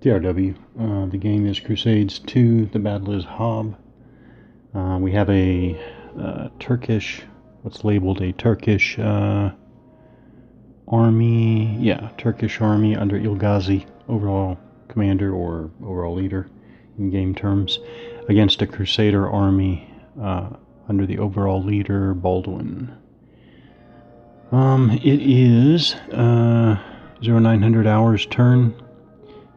TRW. The game is Crusades 2. The battle is Hob. We have a Turkish, what's labeled a Turkish army. Yeah, Turkish army under Ilgazi, overall commander or overall leader in game terms, against a Crusader army under the overall leader Baldwin. It is 0900 hours turn.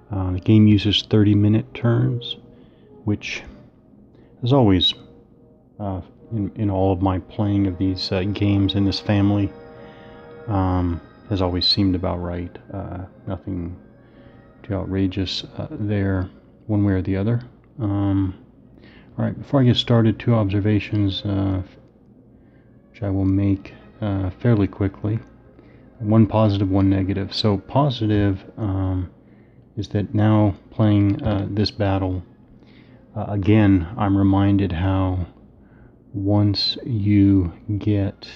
The game uses 30-minute turns, which, as always, in all of my playing of these games in this family, has always seemed about right. Nothing too outrageous there, one way or the other. Alright, before I get started, two observations which I will make fairly quickly. One positive, one negative. So positive is that now playing this battle, again, I'm reminded how once you get,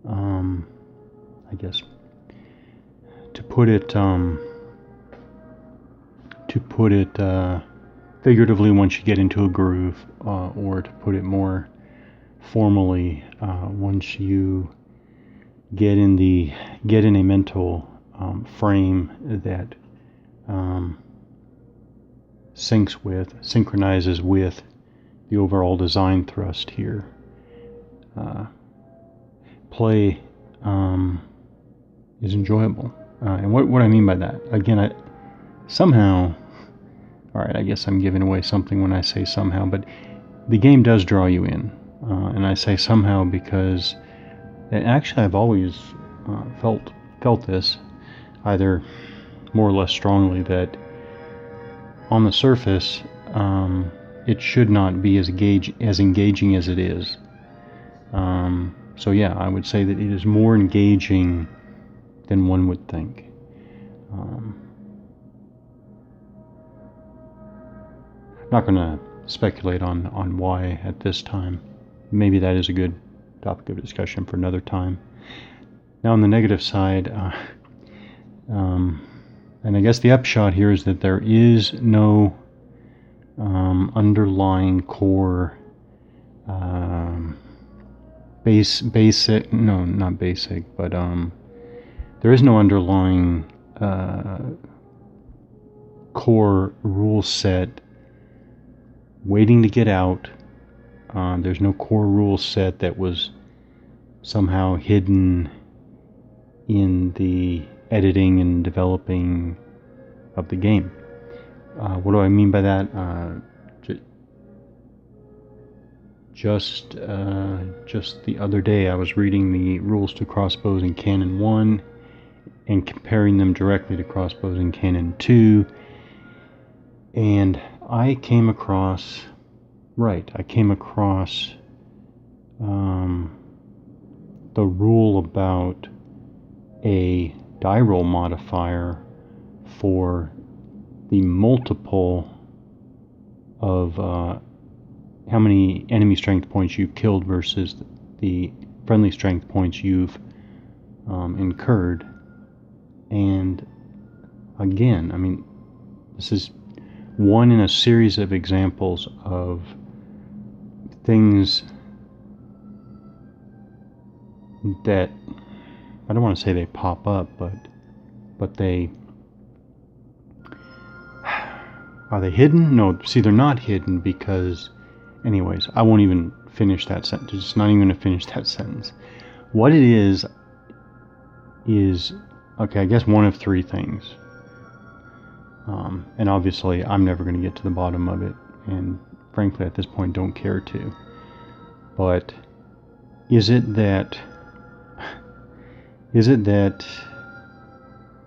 I guess, to put it figuratively, once you get into a groove, or to put it more formally, once you get in a mental frame that synchronizes with the overall design thrust here, play is enjoyable. And what I mean by that, again, I guess I'm giving away something when I say somehow, but the game does draw you in, and I say somehow because actually I've always felt this, either more or less strongly, that on the surface it should not be as engaging as it is. So yeah, I would say that it is more engaging than one would think. Not going to speculate on why at this time. Maybe that is a good topic of discussion for another time. Now on the negative side, and I guess the upshot here is that there is no underlying core there is no underlying core rule set waiting to get out. There's no core rule set that was somehow hidden in the editing and developing of the game. What do I mean by that? Just the other day I was reading the rules to crossbows in Canon 1 and comparing them directly to crossbows in Canon 2, and I came across the rule about a die roll modifier for the multiple of how many enemy strength points you've killed versus the friendly strength points you've incurred. And again, I mean, this is one in a series of examples of things that, I don't want to say they pop up, but they are they hidden? No, see, they're not hidden because, anyways, I won't even finish that sentence. Just not even going to finish that sentence. What it is okay, I guess one of three things. And obviously, I'm never going to get to the bottom of it, and frankly, at this point, don't care to. But is it that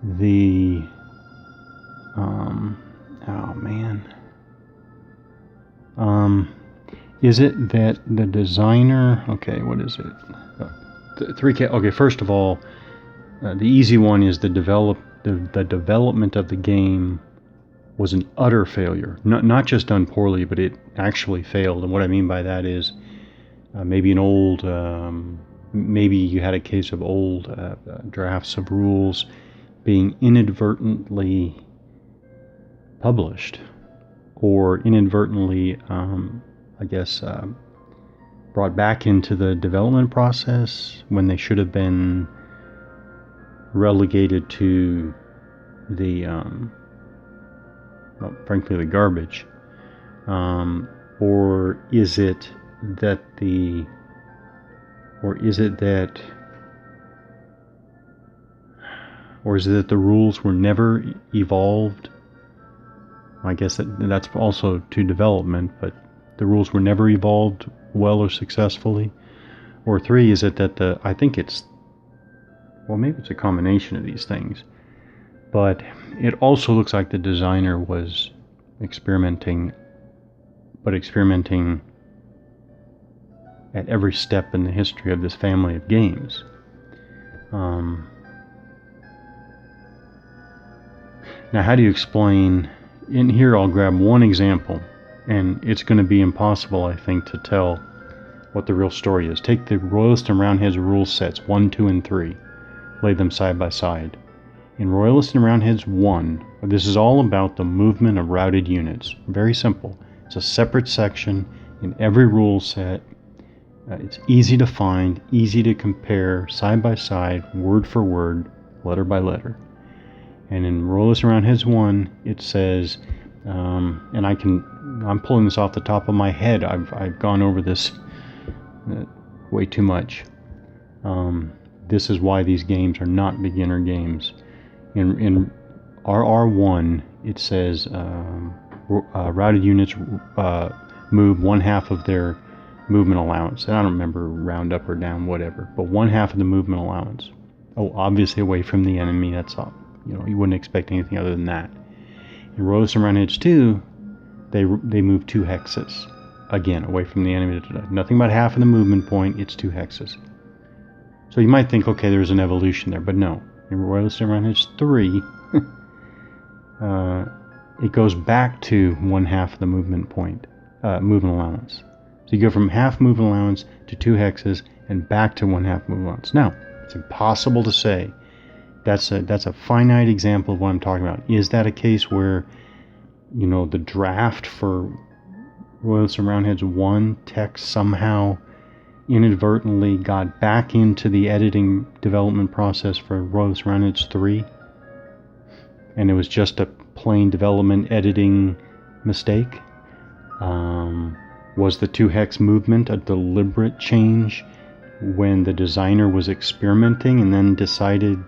the is it that the designer, okay, what is it? 3K. Okay, first of all, the easy one is the development of the game was an utter failure. Not just done poorly, but it actually failed. And what I mean by that is maybe maybe you had a case of old drafts of rules being inadvertently published, or inadvertently, I guess, brought back into the development process when they should have been relegated to the, well, frankly, the garbage? Or is it that the rules were never evolved? I guess that's also to development, but the rules were never evolved well or successfully. Or 3, is it that I think it's, well, maybe it's a combination of these things, but it also looks like the designer was experimenting at every step in the history of this family of games. Now, how do you explain? In here, I'll grab one example, and it's going to be impossible, I think, to tell what the real story is. Take the Royalist and Roundheads rule sets 1, 2, and 3. Lay them side by side. In Royalist and Roundheads 1, this is all about the movement of routed units. Very simple. It's a separate section in every rule set. It's easy to find, easy to compare, side by side, word for word, letter by letter. And in Royalist and Roundheads 1, it says, and I'm pulling this off the top of my head. I've gone over this way too much. This is why these games are not beginner games. In RR1, it says routed units move 1/2 of their movement allowance. And I don't remember round up or down, whatever, but 1/2 of the movement allowance. Oh, obviously away from the enemy. That's all. You wouldn't expect anything other than that. In Royalist and Roundheads 2, they move 2 hexes. Again, away from the enemy. Nothing but half of the movement point. It's 2 hexes. So you might think, okay, there's an evolution there, but no. In Royalist and Roundheads 3, it goes back to 1/2 of the movement point, movement allowance. So you go from half movement allowance to 2 hexes and back to 1/2 movement allowance. Now, it's impossible to say. That's a finite example of what I'm talking about. Is that a case where, the draft for Royalist and Roundheads 1 text somehow inadvertently got back into the editing development process for Royalist and Roundheads 3? And it was just a plain development editing mistake? Was the 2 hex movement a deliberate change when the designer was experimenting and then decided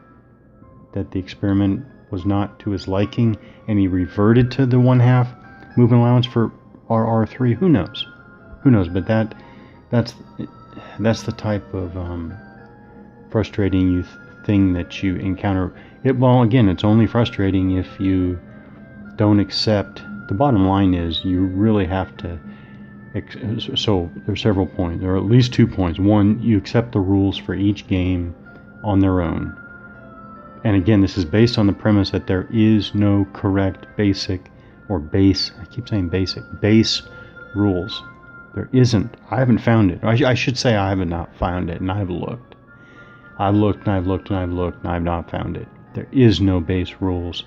that the experiment was not to his liking, and he reverted to the 1/2 movement allowance for RR3? Who knows? But that's the type of frustrating thing that you encounter. Well, again, it's only frustrating if you don't accept. The bottom line is you really have to. So there's several points. There are at least 2 points. One, you accept the rules for each game on their own. And again, this is based on the premise that there is no correct base rules. There isn't. I haven't found it. I should say I have not found it, and I've looked. I've looked and I've looked and I've looked, and I've not found it. There is no base rules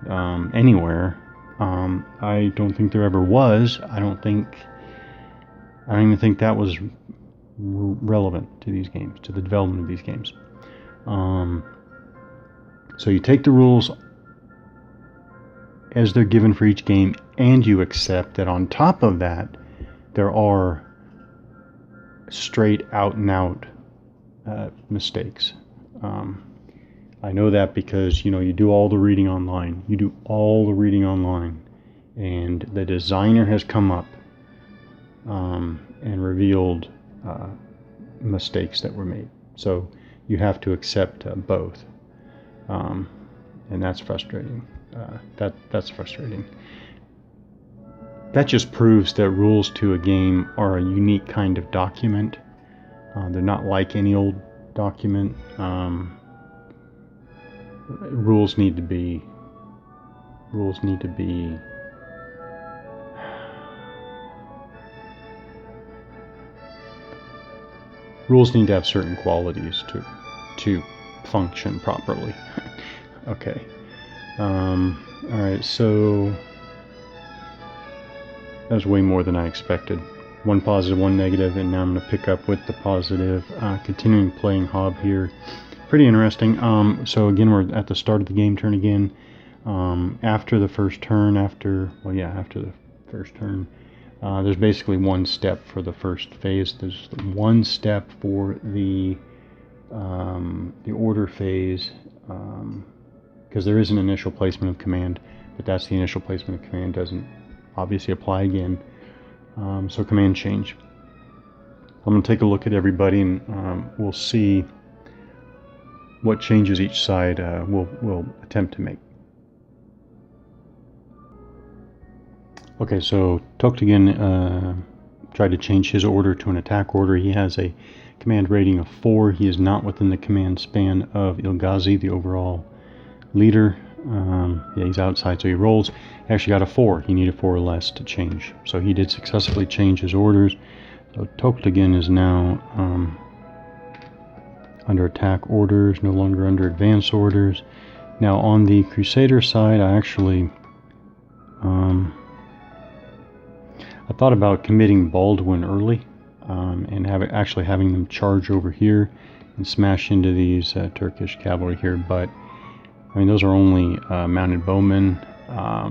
anywhere. I don't think there ever was. I don't even think that was relevant to these games, to the development of these games. So you take the rules as they're given for each game, and you accept that on top of that, there are straight out and out mistakes. I know that because, you do all the reading online. And the designer has come up and revealed mistakes that were made. So you have to accept both. And that's frustrating. That's frustrating. That just proves that rules to a game are a unique kind of document. They're not like any old document. Rules need to be have certain qualities to function properly. Okay. All right. So was way more than I expected. One positive, one negative, and now I'm going to pick up with the positive. Continuing playing Hob here. Pretty interesting. So again, we're at the start of the game turn again. After the first turn, after the first turn, there's basically one step for the first phase. There's one step for the order phase, because there is an initial placement of command, but that's the initial placement of command, doesn't obviously apply again. So command change. I'm going to take a look at everybody, and we'll see what changes each side will attempt to make. Okay, so Toktigan tried to change his order to an attack order. He has a command rating of 4. He is not within the command span of Ilgazi, the overall leader. Yeah, he's outside, so he rolls. He actually got a 4. He needed 4 or less to change. So he did successfully change his orders. So Toktigan is now under attack orders, no longer under advance orders. Now on the Crusader side, I actually I thought about committing Baldwin early and actually having them charge over here and smash into these Turkish cavalry here, but I mean those are only mounted bowmen. I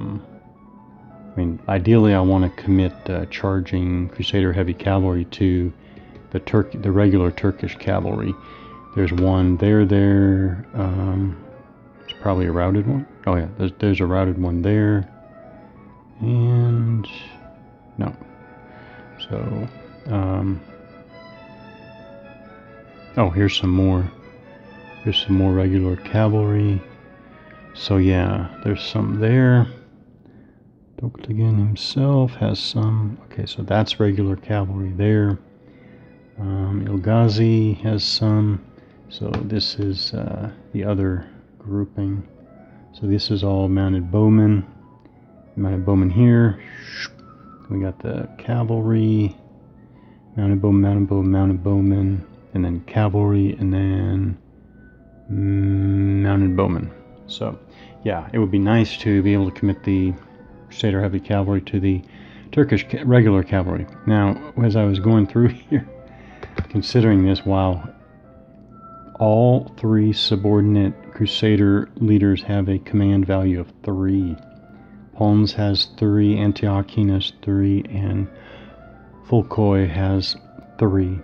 mean ideally I want to commit charging Crusader heavy cavalry to the regular Turkish cavalry. There's one there. It's probably a routed one. Oh yeah, there's a routed one there. And no. So, oh, here's some more. Here's some more regular cavalry. So yeah, there's some there. Toktigan himself has some. Okay, so that's regular cavalry there. Ilgazi has some. So this is the other grouping. So this is all mounted bowmen. Mounted bowmen here. We got the cavalry, mounted bowmen, and then cavalry, and then mounted bowmen. So yeah, it would be nice to be able to commit the Crusader heavy cavalry to the Turkish regular cavalry. Now, as I was going through here, considering this, wow, all 3 subordinate Crusader leaders have a command value of 3. Pons has 3, Antiochian has 3, and Fulkoi has 3.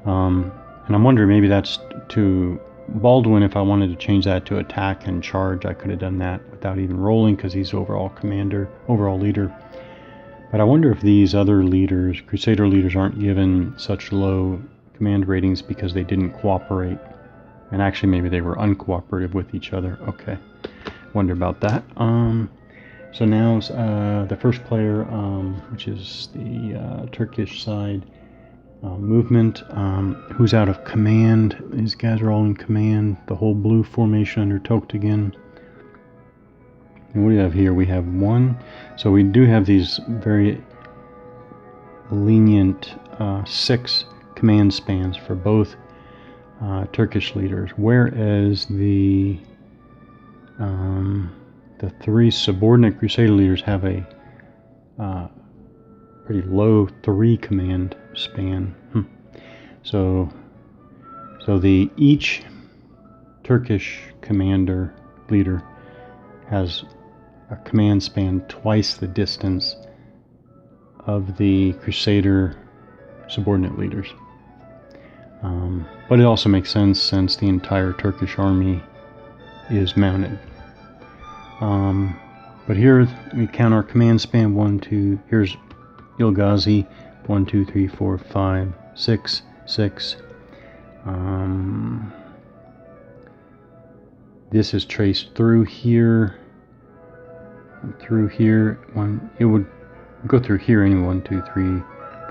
And I'm wondering maybe that's to Baldwin. If I wanted to change that to attack and charge, I could have done that without even rolling because he's overall leader. But I wonder if these other leaders, Crusader leaders, aren't given such low command ratings because they didn't cooperate. And actually maybe they were uncooperative with each other. Okay, wonder about that. So now the first player, which is the Turkish side movement, who's out of command. These guys are all in command. The whole blue formation under Toktigan. And what do we have here? We have 1. So we do have these very lenient 6 command spans for both Turkish leaders, whereas the 3 subordinate Crusader leaders have a pretty low 3 command span. So each Turkish commander leader has a command span twice the distance of the Crusader subordinate leaders. But it also makes sense since the entire Turkish army is mounted. But here we count our command span. 1, 2. Here's Ilgazi. 1, 2, 3, 4, 5, 6, 6. This is traced through here. Through here. It would go through here anyway. 1, 2, 3,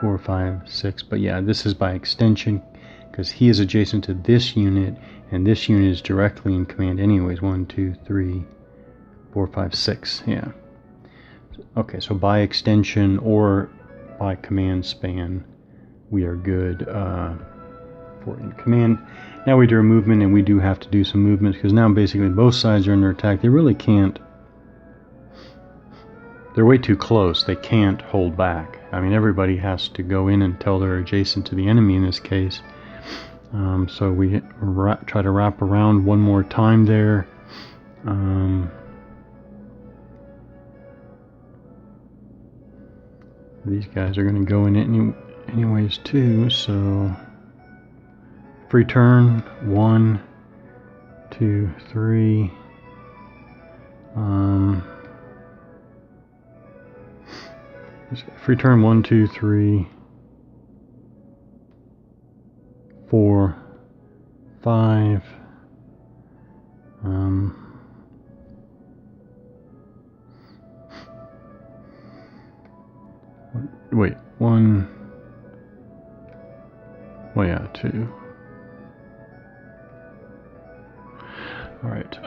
4, 5, 6. But yeah, this is by extension because he is adjacent to this unit, and this unit is directly in command anyways. 1, 2, 3, 4, 5, 6. Yeah. Okay, so by extension or by command span, we are good for in command. Now we do a movement, and we do have to do some movement because now basically both sides are under attack. They really can't they're way too close. They can't hold back. I mean, everybody has to go in until they're adjacent to the enemy in this case. So we try to wrap around one more time there. These guys are going to go in anyways too, so free turn, 1, 2, 3. Free turn 1, 2, 3, 4, 5. Wait, 1. Well, yeah, 2. All right.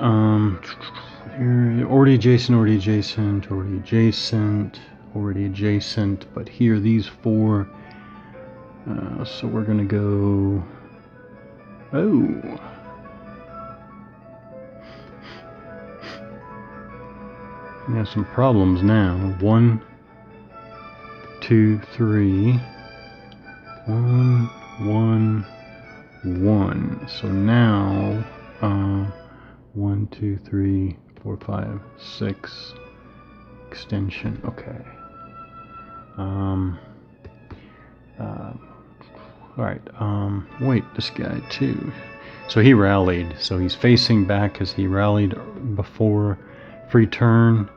Here, already adjacent, already adjacent, already adjacent, already adjacent. But here, these 4. So we're gonna go. Oh. We have some problems now. 1, 2, 3. 1, 1, 1. So now, 1, 2, 3, 4, 5, 6. Extension. Okay. All right. Wait, this guy too. So he rallied. So he's facing back as he rallied before. Free turn.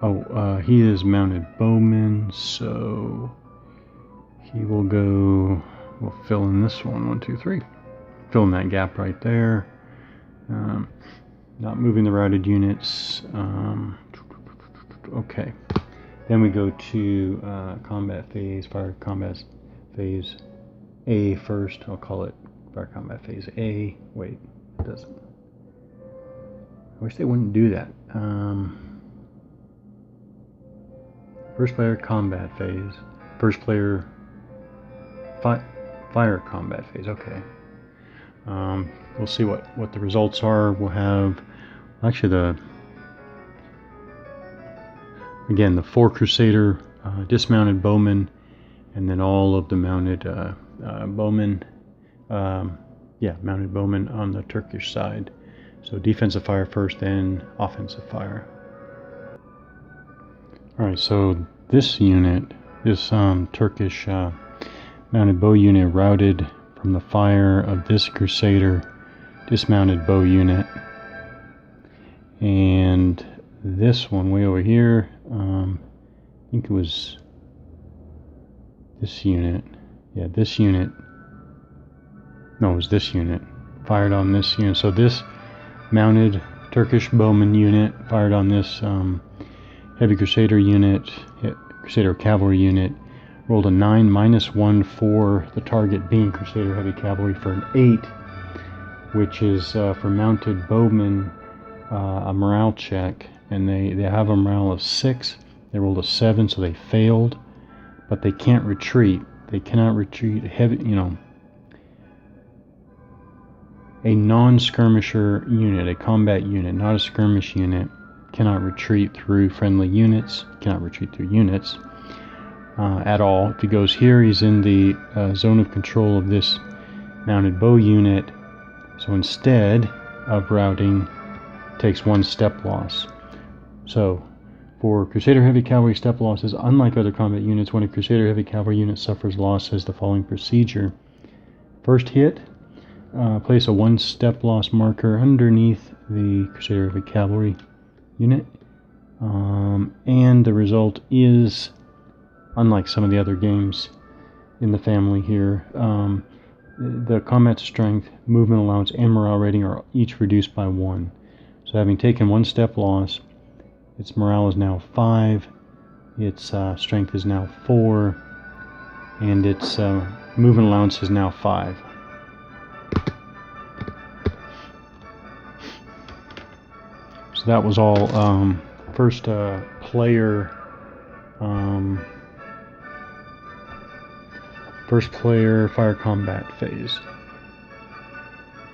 Oh, he is mounted bowman, so he will go. We'll fill in this one. 1, 2, 3. Fill in that gap right there. Not moving the routed units. Okay. Then we go to combat phase, fire combat phase A first. I'll call it fire combat phase A. Wait, it doesn't. I wish they wouldn't do that. First player combat phase. First player fire combat phase. Okay. We'll see what the results are. We'll have actually the 4 Crusader dismounted bowmen, and then all of the mounted bowmen. Mounted bowmen on the Turkish side. So defensive fire first, then offensive fire. Alright, so this unit, this Turkish mounted bow unit routed from the fire of this Crusader dismounted bow unit. And this one way over here, I think it was this unit. Yeah, this unit. No, it was this unit. Fired on this unit. So this mounted Turkish bowman unit fired on this heavy Crusader unit, Crusader cavalry unit, rolled a 9 -1 for the target being Crusader heavy cavalry for an 8, which is for mounted bowmen a morale check, and they have a morale of 6. They rolled a 7, so they failed, but they can't retreat. They cannot retreat. A non-skirmisher unit, a combat unit, not a skirmish unit, cannot retreat through friendly units, cannot retreat through units at all. If he goes here, he's in the zone of control of this mounted bow unit, so instead of routing, takes 1 step loss. So for Crusader heavy cavalry, step losses, unlike other combat units, when a Crusader heavy cavalry unit suffers loss, has the following procedure. First hit, place a 1 step loss marker underneath the Crusader heavy cavalry unit, and the result is, unlike some of the other games in the family here, the combat strength, movement allowance, and morale rating are each reduced by 1. So having taken 1 step loss, its morale is now 5, its strength is now 4, and its movement allowance is now 5. So that was all first player fire combat phase.